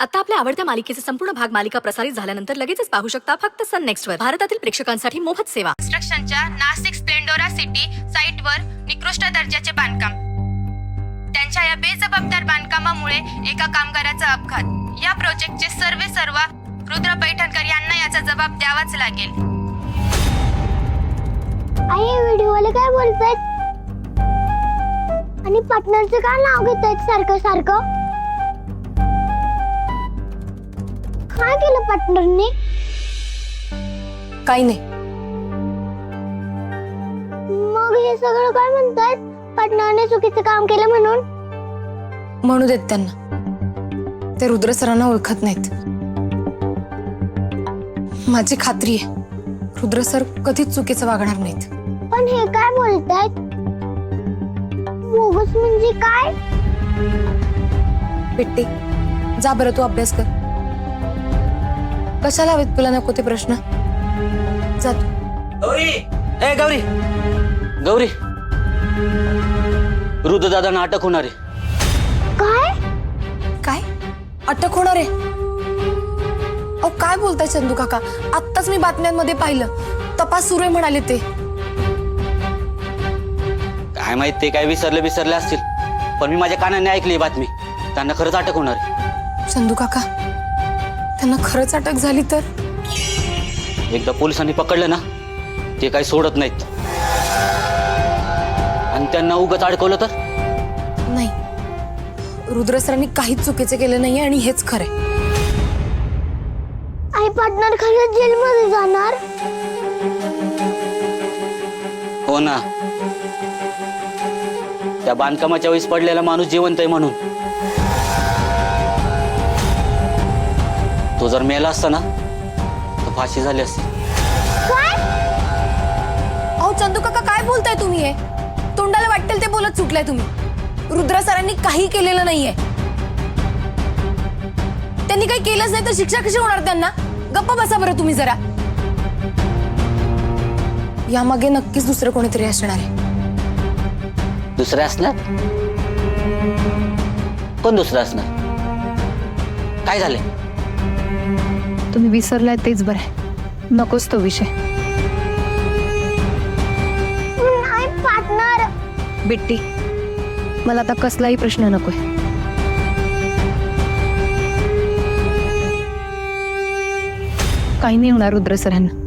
आता आपल्या आवडत्या मालिकेचे संपूर्ण भाग मालिका प्रसारित झाल्यानंतर लगेचच पाहू शकता फक्त सन नेक्स्ट वर. भारतातील प्रेक्षकांसाठी मोफत सेवा. कन्स्ट्रक्शनच्या नाशिक स्प्लेंडोरा सिटी साइटवर निकृष्ट दर्जाचे बांधकाम. त्यांच्या या बेजबाबदार बांधकामामुळे एका कामगाराचा अपघात. या प्रोजेक्टचे सर्व रुद्र पैठणकर यांना याचा जबाब द्यावाच लागेल. आई व्हिडिओला काय बोलतायत आणि पार्टनरचं का नाव घेतायत सारखं सारखं? काय केलं पार्टनरने? काही नाही. मग हे सगळं काय म्हणतायत? पार्टनरने चुकीचं काम केलं म्हणून? म्हणू देत त्यांना. ते रुद्र सरांना ओळखत नाहीत. माझी खात्री आहे रुद्र सर कधीच चुकीचं वागणार नाहीत. पण हे काय बोलतायत? बोगस म्हणजे काय? पिट्टी, जा बरं तू अभ्यास कर. कशाला हवेत तुला नको ते प्रश्न? जा तू. गौरी, ए गौरी, गौरी, रुद्र दादांना अटक होणार आहे. काय? काय अटक होणार आहे? अहो काय बोलताय चंदू काका? आत्ताच मी बातम्यांमध्ये पाहिलं तपास सुरू आहे म्हणाले ते. काय माहित ते काय विसरले असतील, पण मी माझ्या कानाने ऐकली बातमी. त्यांना खरंच अटक होणार आहे. चंदू काका, त्यांना खरंच अटक झाली तर? एकदा पोलिसांनी पकडलं ना ते काही सोडत नाहीत. आणि त्यांना उगाच अडकवलं तर? नाही, रुद्र सरांनी काहीच चुकीचे केलं नाहीये आणि हेच खरंय. आई पार्टनर खरंच जेलमध्ये जाणार? हो ना. त्या बांधकामाच्या वेळेस पडलेला माणूस जिवंत आहे म्हणून. तो जर मेला असता ना तर फाशी झाली असती. अहो चंदू काका, काय बोलताय तुम्ही? हे तोंडाला वाटेल ते बोलत सुटलाय तुम्ही. रुद्र सरांनी काही केलेलं नाहीये. त्यांनी काही केलंच नाही तर शिक्षा कशी होणार त्यांना? गप्पा बसा बरं तुम्ही जरा. यामागे नक्कीच दुसरं कोणीतरी असणार आहे. दुसरे असणार? कोण दुसरं असणार? काय झालंय? तुम्ही विसरलाय तेच बरं आहे. नकोच तो विषय. आई पार्टनर. बिट्टी, मला आता कसलाही प्रश्न नकोय. काही नाही होणार रुद्र सरांना.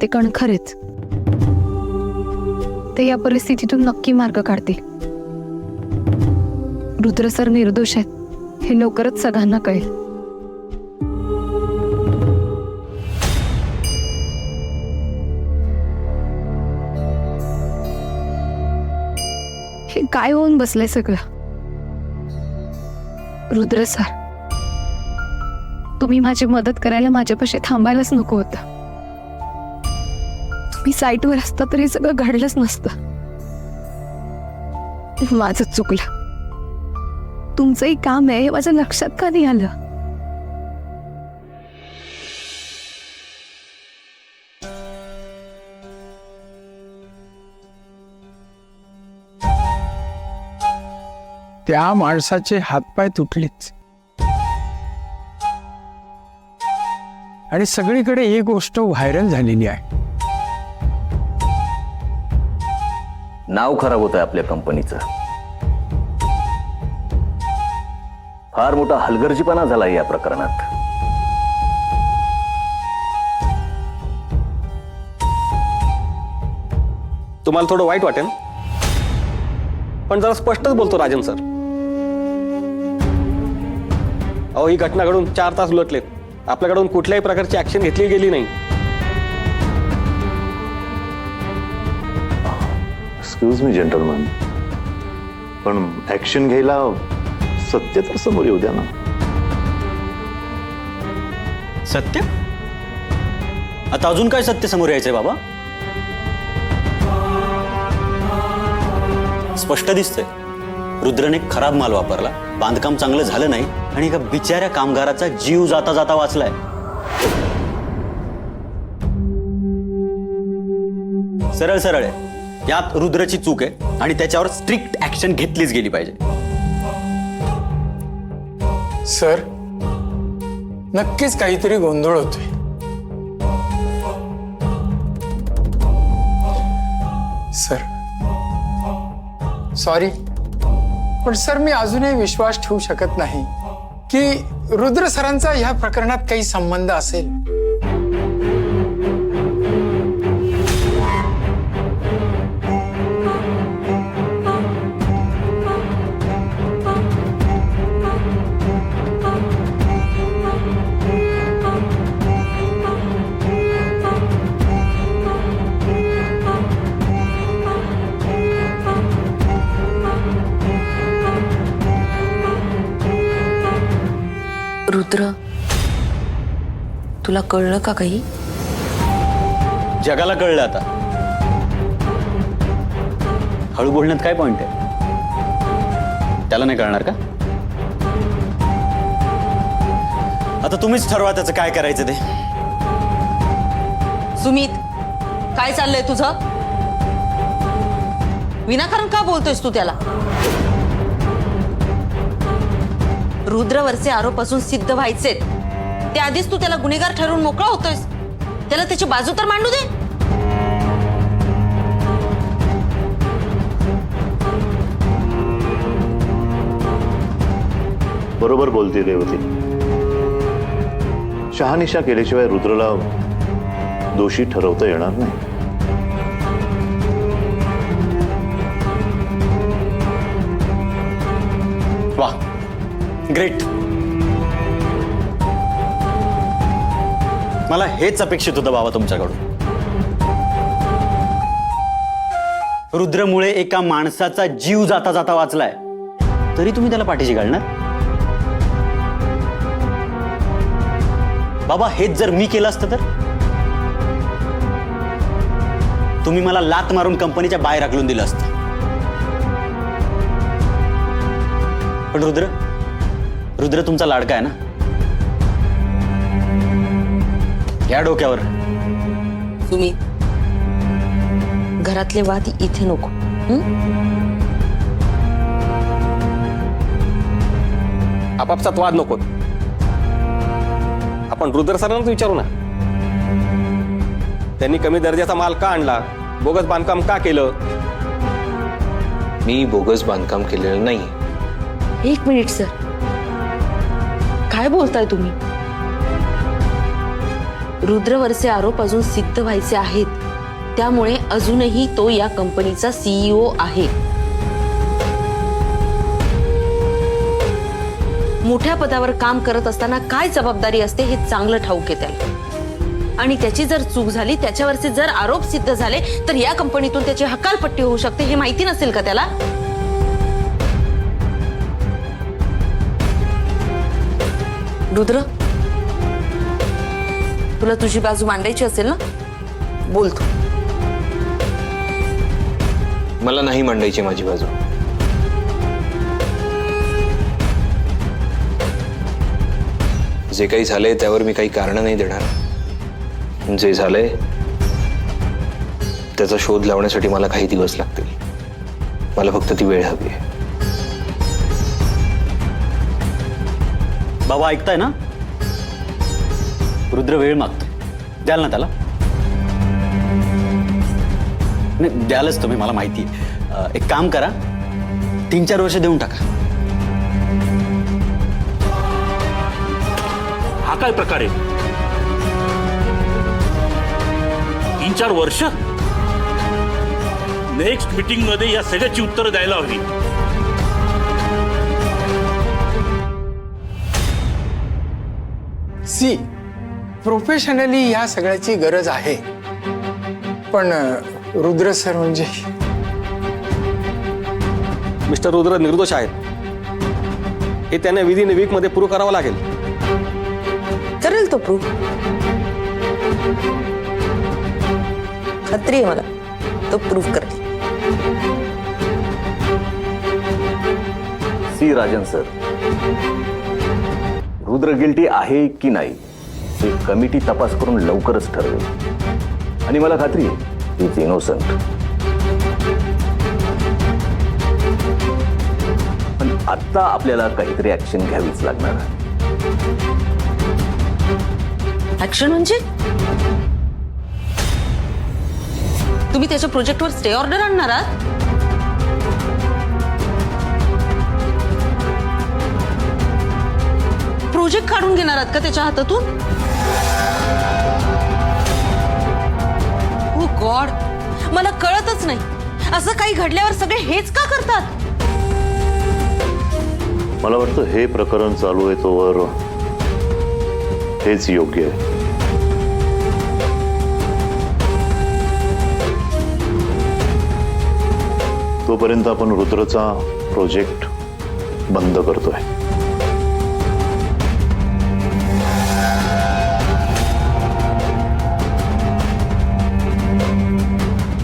ते कणखरेच. ते या परिस्थितीतून नक्की मार्ग काढतील. रुद्र सर निर्दोष आहेत हे लवकरच सगळ्यांना कळेल. हे काय होऊन बसलंय सगळं? रुद्र सर, तुम्ही माझी मदत करायला माझ्यापाशी थांबायलाच नको होतं. तुम्ही साईटवर असता तरी सगळं घडलंच नसतं. माझं चुकलं. तुमचंही काम आहे हे माझ्या लक्षात का नाही आलं? त्या माणसाचे हातपाय तुटलेच आणि सगळीकडे ही गोष्ट व्हायरल झालेली आहे. नाव खराब होत आहे आपल्या कंपनीचं. फार मोठा हलगर्जीपणा झाला या प्रकरणात. तुम्हाला थोडं वाईट वाटेल, पण जरा स्पष्टच बोलतो राजन सर. अहो, ही घटना घडून 4 तास उलटलेत. आपल्याकडून कुठल्याही प्रकारची ऍक्शन घेतली गेली नाही. एक्सक्यूज मी जेंटलमन, पण ऍक्शन घ्यायला सत्य तर समोर येऊ द्या ना. सत्य? आता अजून काय सत्य समोर यायचंय बाबा? स्पष्ट दिसतंय रुद्रने खराब माल वापरला, बांधकाम चांगलं झालं नाही आणि एका बिचाऱ्या कामगाराचा जीव जाता जाता वाचलाय. सरळ सरळ आहे. यात रुद्रची चूक आहे आणि त्याच्यावर स्ट्रिक्ट ऍक्शन घेतलीच गेली पाहिजे. सर, नक्कीच काहीतरी गोंधळ होतोय. सर, सॉरी, पण सर मी अजूनही विश्वास ठेवू शकत नाही की रुद्र सरांचा ह्या प्रकरणात काही संबंध असेल. रुद्र, तुला कळलं का काही? जगाला कळलं आता. हळू बोलण्यात काय पॉइंट आहे? त्याला नाही कळणार का? आता तुम्हीच ठरवा त्याचं काय करायचं ते. सुमित, काय चाललंय तुझं? विनाकारण का बोलतोयस तू त्याला? रुद्रवरचे आरोप असून सिद्ध व्हायचेत, त्याआधीच तू त्याला गुन्हेगार ठरवून मोकळा होतोयस. त्याला त्याची बाजू तर मांडू दे. बरोबर बोलते रेवती. शहानिशा केल्याशिवाय रुद्रला दोषी ठरवता येणार नाही. वा, ग्रेट. मला हेच अपेक्षित होतं बाबा तुमच्याकडून. रुद्रमुळे एका माणसाचा जीव जाता जाता वाचलाय, तरी तुम्ही त्याला पाठीशी घालणार? बाबा, हेच जर मी केलं असतं तर? तुम्ही मला लात मारून कंपनीच्या बाहेर हाकलून दिलं असतं. पण रुद्र तुमचा लाडका आहे ना. या डोक्यावर. सुमित, घरातले वाद इथे नको. आपापसात वाद नको. आपण रुद्र सरांनाच विचारू ना, त्यांनी कमी दर्जाचा माल का आणला, बोगस बांधकाम का केलं? मी बोगस बांधकाम केलेलं नाही. एक मिनिट सर, काय बोलताय तुम्ही? रुद्रवरचे आरोप अजून सिद्ध व्हायचे आहेत, त्यामुळे अजूनही तो या कंपनीचा सीईओ आहे. मोठ्या पदावर काम करत असताना काय जबाबदारी असते हे चांगलं ठाऊक आहे त्याला. आणि त्याची जर चूक झाली, त्याच्यावरचे जर आरोप सिद्ध झाले, तर या कंपनीतून त्याची हकालपट्टी होऊ शकते. हे माहिती नसेल का त्याला? रुद्र, तुला तुझी बाजू मांडायची असेल ना, बोल तू. मला नाही मांडायची माझी बाजू. जे काही झालंय त्यावर मी काही कारण नाही देणार. जे झालंय त्याचा शोध लावण्यासाठी मला काही दिवस लागतील. मला फक्त ती वेळ हवी आहे. बाबा, ऐकताय ना? रुद्र वेळ मागतोय. द्याल ना त्याला? नाही, द्यालच तुम्ही, मला माहिती आहे. एक काम करा, 3-4 वर्ष देऊन टाका. हा काय प्रकार आहे? 3-4 वर्ष? नेक्स्ट मीटिंग मध्ये या सगळ्याची उत्तरं द्यायला हवी. सी, प्रोफेशनली ह्या सगळ्याची गरज आहे, पण रुद्र सर म्हणजे मिस्टर रुद्र निर्दोष आहेत, हे त्यांना विदिन वीक मध्ये प्रूव्ह करावं लागेल. करेल तो प्रूव्ह, खात्री आहे मला, तो प्रूव्ह करेल. C Rajan sir, Rudra guilty आहे की नाही हे कमिटी तपास करून लवकरच ठरवेल. आणि मला खात्री आहे इज इनोसंट. पण आत्ता आपल्याला काहीतरी ऍक्शन घ्यावीच लागणार. ऍक्शन म्हणजे तुम्ही त्याच्या प्रोजेक्टवर स्टे ऑर्डर आणणार आहात? प्रोजेक्ट काढून घेणार आहात का त्याच्या हातातून? ओ गॉड, मला कळतच नाही, असं काही घडल्यावर सगळे हेच का करतात? मला वाटतं हे प्रकरण चालू आहे तोवर हेच योग्य आहे. तोपर्यंत आपण रुद्रचा प्रोजेक्ट बंद करतोय.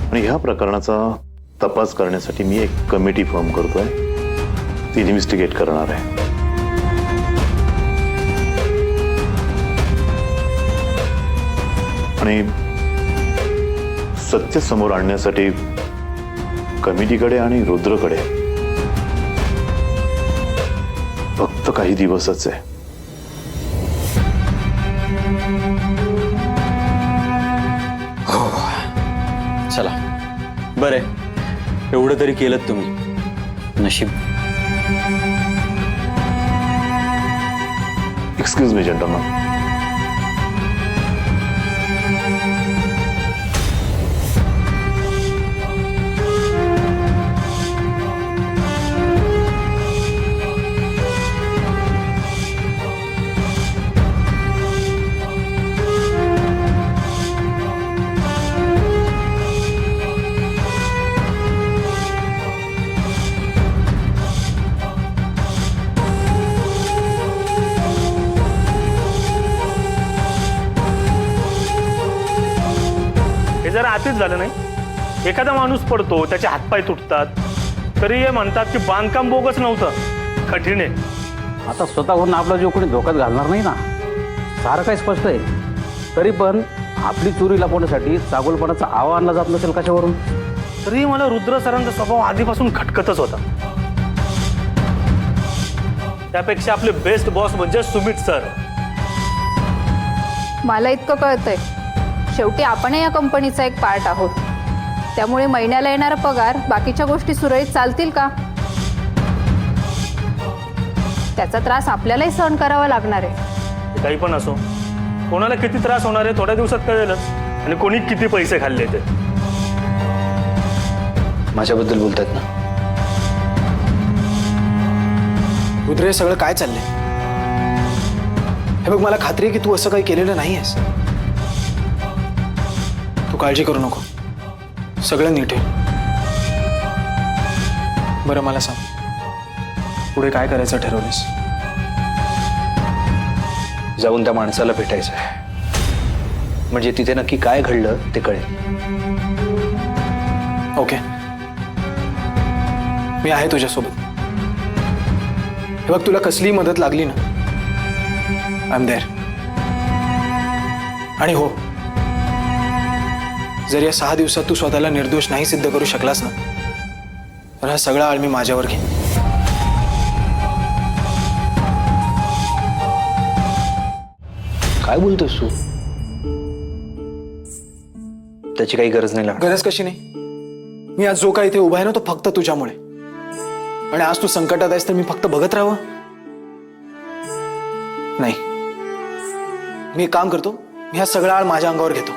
आणि ह्या प्रकरणाचा तपास करण्यासाठी मी एक कमिटी फॉर्म करतोय. ती इन्व्हेस्टिगेट करणार आहे. आणि सत्य समोर आणण्यासाठी कमिटीकडे आणि रुद्रकडे फक्त काही दिवसच आहे. चला बरं आहे, एवढं तरी केलं तुम्ही. नशीब. Excuse me gentleman. हे जरा आतीच झालं नाही. एखादा माणूस पडतो, त्याचे हातपाय तुटतात, तरी हे म्हणतात की बांधकाम बोगस नव्हतं, कठीण आहे. आता स्वतःहून आपला जीव कोणी धोक्यात घालणार नाही ना, सारं काही स्पष्ट आहे. तरी पण आपली चोरी लपवण्यासाठी चागोलपणाचा आवा आणला जात नसेल कशावरून? तरी मला रुद्र सरांचा स्वभाव आधीपासून खटकतच होता. त्यापेक्षा आपले बेस्ट बॉस म्हणजे सुमित सर. मला इतकं कळतंय, शेवटी आपणही या कंपनीचा एक पार्ट आहोत. त्यामुळे महिन्याला येणारा पगार, बाकीच्या गोष्टी सुरळीत चालतील का, त्याचा त्रास आपल्यालाही सहन करावा लागणार आहे. काही पण असो, कोणाला किती त्रास होणार आहे थोड्या दिवसात कळेलच, आणि कोणी किती पैसे खाल्ले ते. माझ्याबद्दल बोलतात ना. रुद्र, हे सगळं काय चाललंय? हे बघ, मला खात्री आहे की तू असं काही केलेलं नाहीयेस. तू काळजी करू नको, सगळं नीट होईल. बरं मला सांग, पुढे काय करायचं ठरवलंस? जाऊन त्या माणसाला भेटायचं आहे, म्हणजे तिथे नक्की काय घडलं ते कळेल. ओके, मी आहे तुझ्यासोबत. हे बघ, तुला कसलीही मदत लागली ना, आय एम देअर. आणि हो, जर या 6 दिवसात तू स्वतःला निर्दोष नाही सिद्ध करू शकलास ना, तर हा सगळा आळ मी माझ्यावर घेईन. काय बोलतोस तू? त्याची काही गरज नाही लागणार. गरज कशी नाही? मी आज जो काय इथे उभा आहे ना, तो फक्त तुझ्यामुळे. आणि आज तू संकटात आहेस तर मी फक्त बघत राहावं? नाही, मी एक काम करतो, मी हा सगळा आळ माझ्या अंगावर घेतो.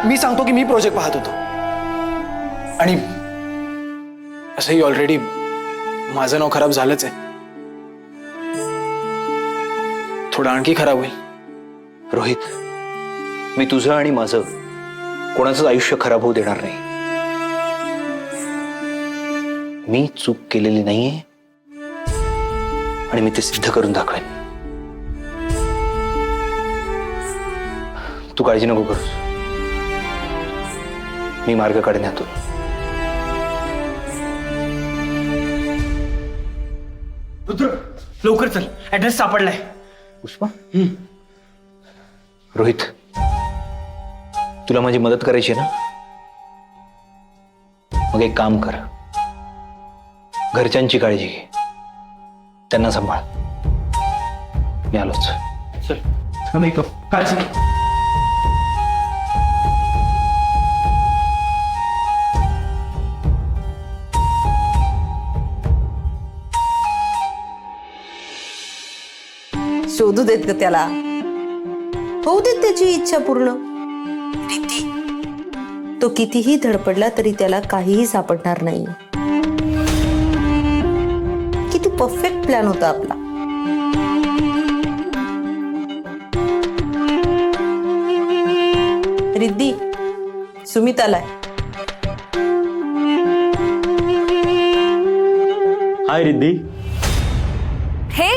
मी सांगतो की मी प्रोजेक्ट पाहत होतो, आणि असंही ऑलरेडी माझं नाव खराब झालंच आहे. थोडं आणखी खराब होईल. रोहित, मी तुझं आणि माझं कोणाचंच आयुष्य खराब होऊ देणार नाही. मी चूक केलेली नाहीये, आणि मी ते सिद्ध करून दाखवेन. तू काळजी नको करूस, मी मार्ग काढेन यातून. रुद्र, लवकर चल, ऍड्रेस सापडलाय. पुष्पा, रोहित, तुला माझी मदत करायची ना, मग एक काम कर, घरच्यांची काळजी घे, त्यांना सांभाळ. मी आलोच. नाही का काळजी. शोधू देत ग त्याला, होऊ देत त्याची इच्छा पूर्ण. प्रीती, तो कितीही धडपडला तरी त्याला काहीही सापडणार नाही. किती परफेक्ट प्लॅन होता आपला. रिद्धी, सुमित आलाय. हाय रिद्धी. हे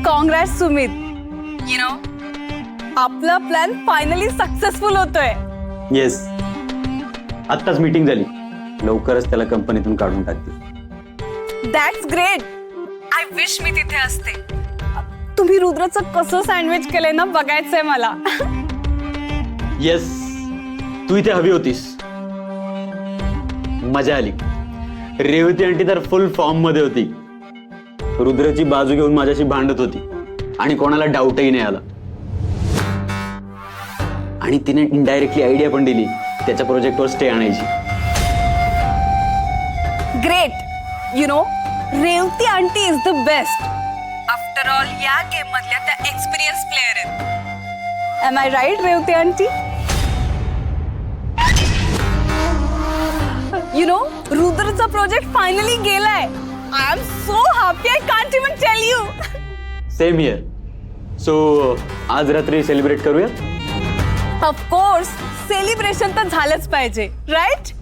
कॉंग्रॅट्स सुमित. यु नो, आपला प्लॅन फायनली सक्सेसफुल होतोय. येस, आत्ताच मीटिंग झाली. लवकरच त्याला कंपनीतून काढून टाकते. That's great. I wish me तिथे असते. तुम्ही रुद्रचं कसं सँडविच केलंय ना, बघायचंय मला. येस, तू इथे हवी होतीस. मजा आली. रेवती आंटी तर फुल फॉर्म मध्ये होती. रुद्रची बाजू घेऊन माझ्याशी भांडत होती आणि कोणाला डाऊटही नाही आला. आणि तिने इनडायरेक्टली आयडिया पण दिली त्याच्या प्रोजेक्टवर स्टे आणायची. Great. You know, Revati aunty is the best. After all या गेम मधल्या त्या एक्सपिरियन्स प्लेयर आहेत. Am I right Revati aunty? You know, रुद्रचा प्रोजेक्ट फायनली गेलाय. I am so happy, I can't even tell you. Same here. So आज रात्री celebrate करूया. Of course, celebration तर झालंच पाहिजे, राईट?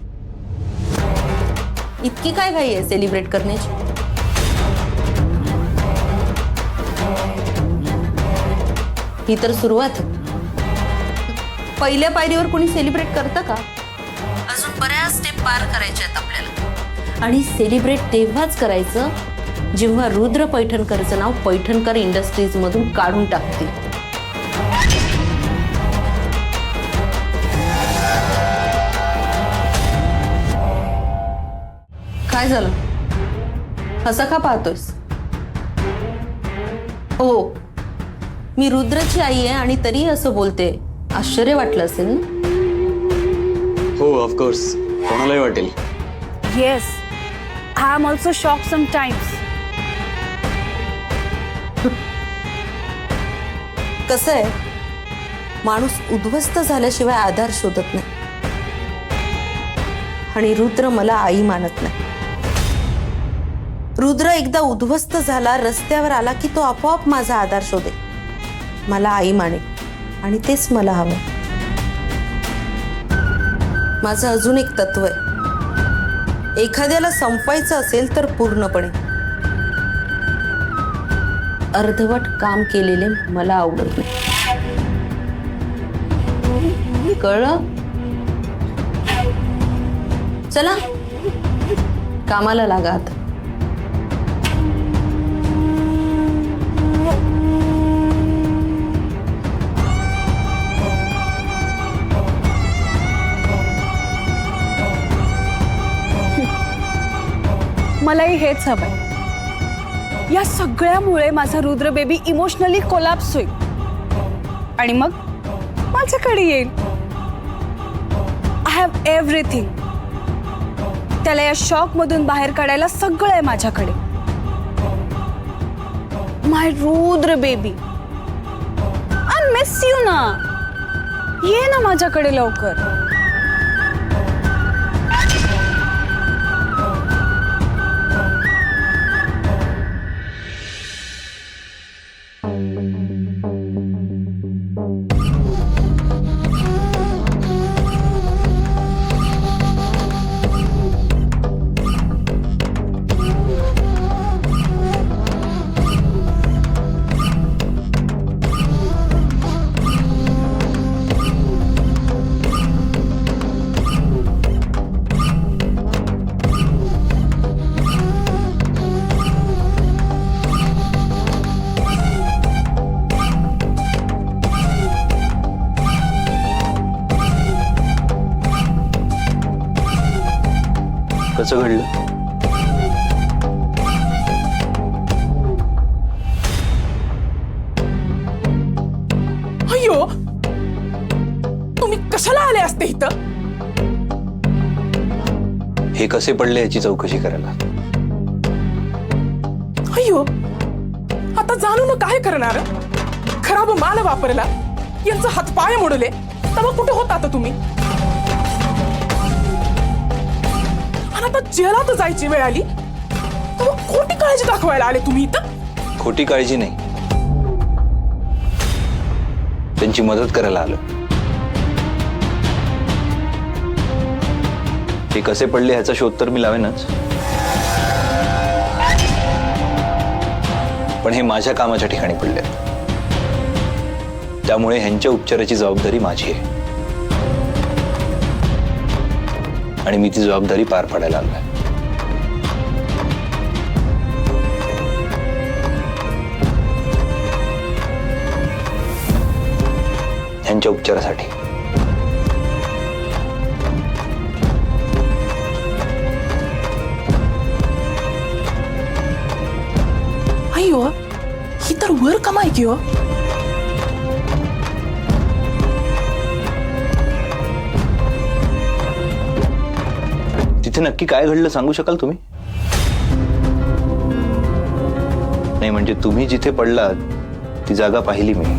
इतकी काय घाई आहे सेलिब्रेट करण्याची? ही तर सुरुवात. पहिल्या पायरीवर कोणी सेलिब्रेट करतं का? अजून बऱ्याच स्टेप पार करायच्या आहेत आपल्याला. आणि सेलिब्रेट तेव्हाच करायचं जेव्हा रुद्र पैठणकरचं नाव पैठणकर इंडस्ट्रीज मधून काढून टाकतील. काय झालं? असं का पाहतोयस? हो, मी रुद्रची आई आहे आणि तरी असं बोलते. आश्चर्य वाटलं असेल ना? हो, ऑफकोर्स, कोणालाही वाटेल. Yes, I am also shock sometimes. कसं आहे, माणूस उद्ध्वस्त झाल्याशिवाय आधार शोधत नाही. आणि रुद्र मला आई मानत नाही. रुद्र एकदा उद्ध्वस्त झाला, रस्त्यावर आला की तो आपोआप माझा आधार शोधेल, मला आई मानेल. आणि तेच मला हवं. माझं अजून एक तत्व आहे, एखाद्याला संपवायचं असेल तर पूर्णपणे. अर्धवट काम केलेले मला आवडत नाही. कळलं? चला कामाला लागा आता. मलाही हेच हवंय. या सगळ्यामुळे माझा रुद्र बेबी इमोशनली कोलॅप्स होईल आणि मग माझ्याकडे येईल. I have everything. त्याला या शॉक मधून बाहेर काढायला सगळं आहे माझ्याकडे. My Rudra baby, I miss you ना. ये ना माझ्याकडे लवकर. कसं घडलं? असते इथं? हे कसे पडले याची चौकशी करायला. अय्यो, आता जाणून काय करणार? खराब माल वापरला, यांचा हातपाय मोडले, तेव्हा कुठे होता आता तुम्ही? आणि आता जेलात जायची वेळ आली तेव्हा खोटी काळजी दाखवायला आले तुम्ही इथं? खोटी काळजी नाही, त्यांची मदत करायला आलो. हे कसे पडले ह्याचा शोध तर मी लावेनच, पण हे माझ्या कामाच्या ठिकाणी पडले, त्यामुळे ह्यांच्या उपचाराची जबाबदारी माझी आहे आणि मी ती जबाबदारी पार पाडायला आलोय. ह्यांच्या उपचारासाठी. अय्यो, ही तर वर कमाई की हो. तिथे नक्की काय घडलं सांगू शकाल तुम्ही? नाही म्हणजे तुम्ही जिथे पडलात ती जागा पाहिली मी.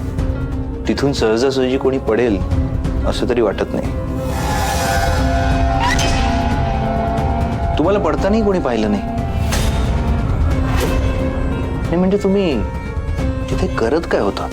तिथून सहजासहजी कोणी पडेल असं तरी वाटत नाही. तुम्हाला पडतानाही कोणी पाहिलं नाही. नाही म्हणजे तुम्ही तिथे करत काय होतात?